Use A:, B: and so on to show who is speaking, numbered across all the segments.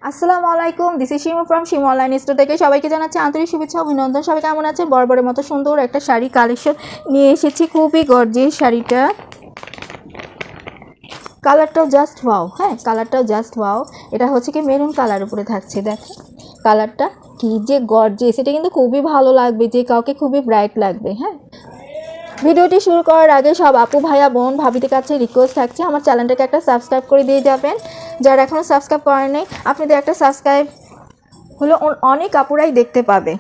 A: আসসালামু আলাইকুম, this is Shimu from Shimu online store থেকে সবাইকে জানাচ্ছি আন্তরিক শুভেচ্ছা অভিনন্দন। সবাই কেমন আছেন? বরাবরের মতো সুন্দর একটা শাড়ি কালেকশন নিয়ে এসেছি, খুবই গর্জিয়াস শাড়িটা। কালারটাও জাস্ট ওয়াও, হ্যাঁ কালারটাও জাস্ট ওয়াও। এটা হচ্ছে কি মেরুন কালার উপরে থাকছে, দেখেন কালারটা কি যে গর্জিয়াস, এটা কিন্তু খুবই ভালো লাগবে, যে কাউকে খুবই ব্রাইট লাগবে। হ্যাঁ, ভিডিওটি শুরু করার আগে সব আপু ভাইয়া বোন ভাবিদের কাছে রিকোয়েস্ট থাকছে আমার চ্যানেলটাকে একটা সাবস্ক্রাইব করে দিয়ে যাবেন। যারা এখনও সাবস্ক্রাইব করেনি, আপনাদের একটা সাবস্ক্রাইব হলো অনেক আপুরাই দেখতে পাবে।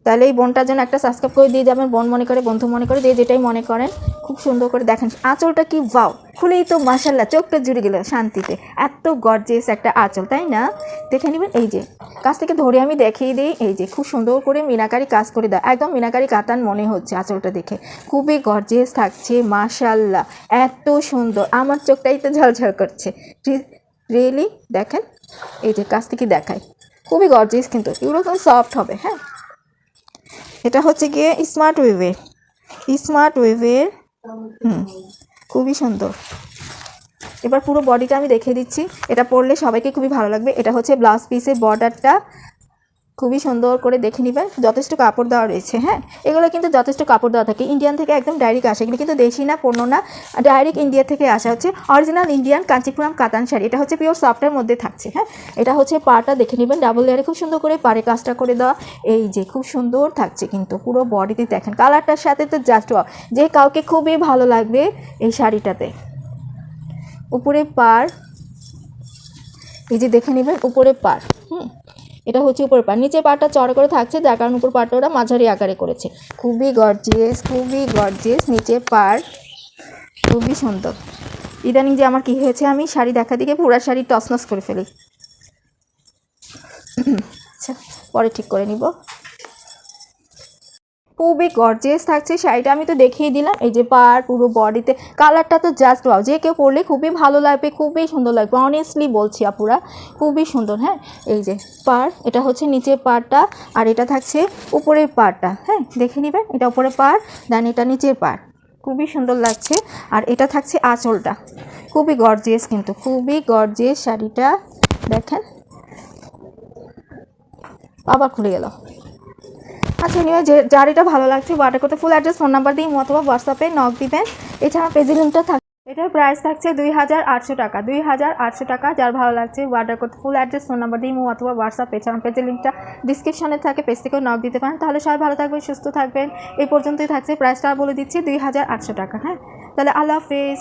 A: তাহলে এই বোনটার জন্য একটা সাবস্ক্রাইব করে দিয়ে যাবেন, বোন মনে করে বন্ধু মনে করে, যেটাই মনে করেন। খুব সুন্দর করে দেখেন আঁচলটা কি ওয়াও, খুলেই তো মাশাল্লাহ চোখটা জুড়ে গেল শান্তিতে। এত গর্জিয়াস একটা আঁচল, তাই না? দেখে নেবেন, এই যে কাছ থেকে ধরে আমি দেখিয়ে দিই, এই যে খুব সুন্দর করে মিনাকারি কাজ করে দেয়, একদম মিনাকারি কাতান মনে হচ্ছে আঁচলটা দেখে। খুবই গর্জিয়াস থাকছে মাশাল্লাহ, এত সুন্দর, আমার চোখটাই তো ঝলঝল করছে রিয়েলি। দেখেন এই যে কাছ থেকে দেখায়, খুবই গর্জিয়াস, কিন্তু এগুলো কিন্তু সফট হবে। হ্যাঁ, এটা হচ্ছে গিয়ে স্মার্ট ওয়েভের খুবই সুন্দর। এবার পুরো বডিটা আমি দেখিয়ে দিচ্ছি, এটা পরলে সবাইকে খুবই ভালো লাগবে। এটা হচ্ছে ব্লাউজ পিসের বর্ডারটা, খুবই সুন্দর করে দেখে নেবেন, যথেষ্ট কাপড় দেওয়া রয়েছে। হ্যাঁ, এগুলো কিন্তু যথেষ্ট কাপড় দেওয়া থাকে, ইন্ডিয়ান থেকে একদম ডাইরেক্ট আসে, এগুলো কিন্তু দেশি না, পণ্য না, ডাইরেক্ট ইন্ডিয়া থেকে আসা, হচ্ছে অরিজিনাল ইন্ডিয়ান কাঞ্চিপুরম কাতান শাড়ি। এটা হচ্ছে পিওর সফটের মধ্যে থাকছে। হ্যাঁ, এটা হচ্ছে পাটা দেখে নেবেন, ডাবল লেয়ারে খুব সুন্দর করে পাড়ে কাজটা করে দেওয়া, এই যে খুব সুন্দর থাকছে কিন্তু পুরো বডিতে। দেখেন কালারটার সাথে তো জাস্ট ওয়াও, যে কাউকে খুবই ভালো লাগবে এই শাড়িটাতে। উপরে পাড়, এই যে দেখে নেবেন উপরে পাড়, এটা হচ্ছে উপর পাড়, নিচের পাড়টা চড়া করে থাকছে, যার কারণে উপর পাড়টা ওরা মাঝারি আকারে করেছে। খুবই গর্জিয়াস নিচের পাড়, খুবই সুন্দর। ইদানিং যে আমার কি হয়েছে, আমি শাড়ি দেখা দিকে পুরা শাড়ি টসনস করে ফেলি। আচ্ছা, পরে ঠিক করে নিব। খুবই গর্জিয়াস থাকছে শাড়িটা, আমি তো দেখিয়ে দিলাম। এই যে পাড়, পুরো বডিতে কালারটা তো জাস্ট ওয়াও, যে কেউ পরলে খুবই ভালো লাগবে, খুবই সুন্দর লাগবে, অনেস্টলি বলছি আপুরা, খুবই সুন্দর। হ্যাঁ, এই যে পাড়, এটা হচ্ছে নিচের পাড়টা, আর এটা থাকছে উপরের পাড়টা। হ্যাঁ, দেখে নেবেন, এটা উপরে পাড়, দেন এটা নিচের পাড়, খুবই সুন্দর লাগছে। আর এটা থাকছে আঁচলটা, খুবই গর্জিয়াস, কিন্তু খুবই গর্জিয়াস শাড়িটা। দেখেন আবার খুলে গেল। আচ্ছা, নিয়ে যার এটা ভালো লাগছে অর্ডার করতে ফুল অ্যাড্রেস ফোন নাম্বার দিয়ে অথবা হোয়াটসঅ্পে নক দিবেন। এছাড়া পেজের লিঙ্কটা থাকে, এটার প্রাইস থাকছে 2800 টাকা, 2800 টাকা। যার ভালো লাগছে অর্ডার করতে ফুল অ্যাড্রেস ফোন নাম্বার দিয়ে অথবা হোয়াটসঅ্যাপ। এছাড়া পেজের লিঙ্কটা ডিসক্রিপশনে থাকে, পেজ থেকেও নক দিতে পারেন। তাহলে সবাই ভালো থাকবেন, সুস্থ থাকবেন। এই পর্যন্তই থাকছে, প্রাইসটা বলে দিচ্ছি 2800 টাকা। হ্যাঁ, তাহলে আল্লাহ হাফেজ।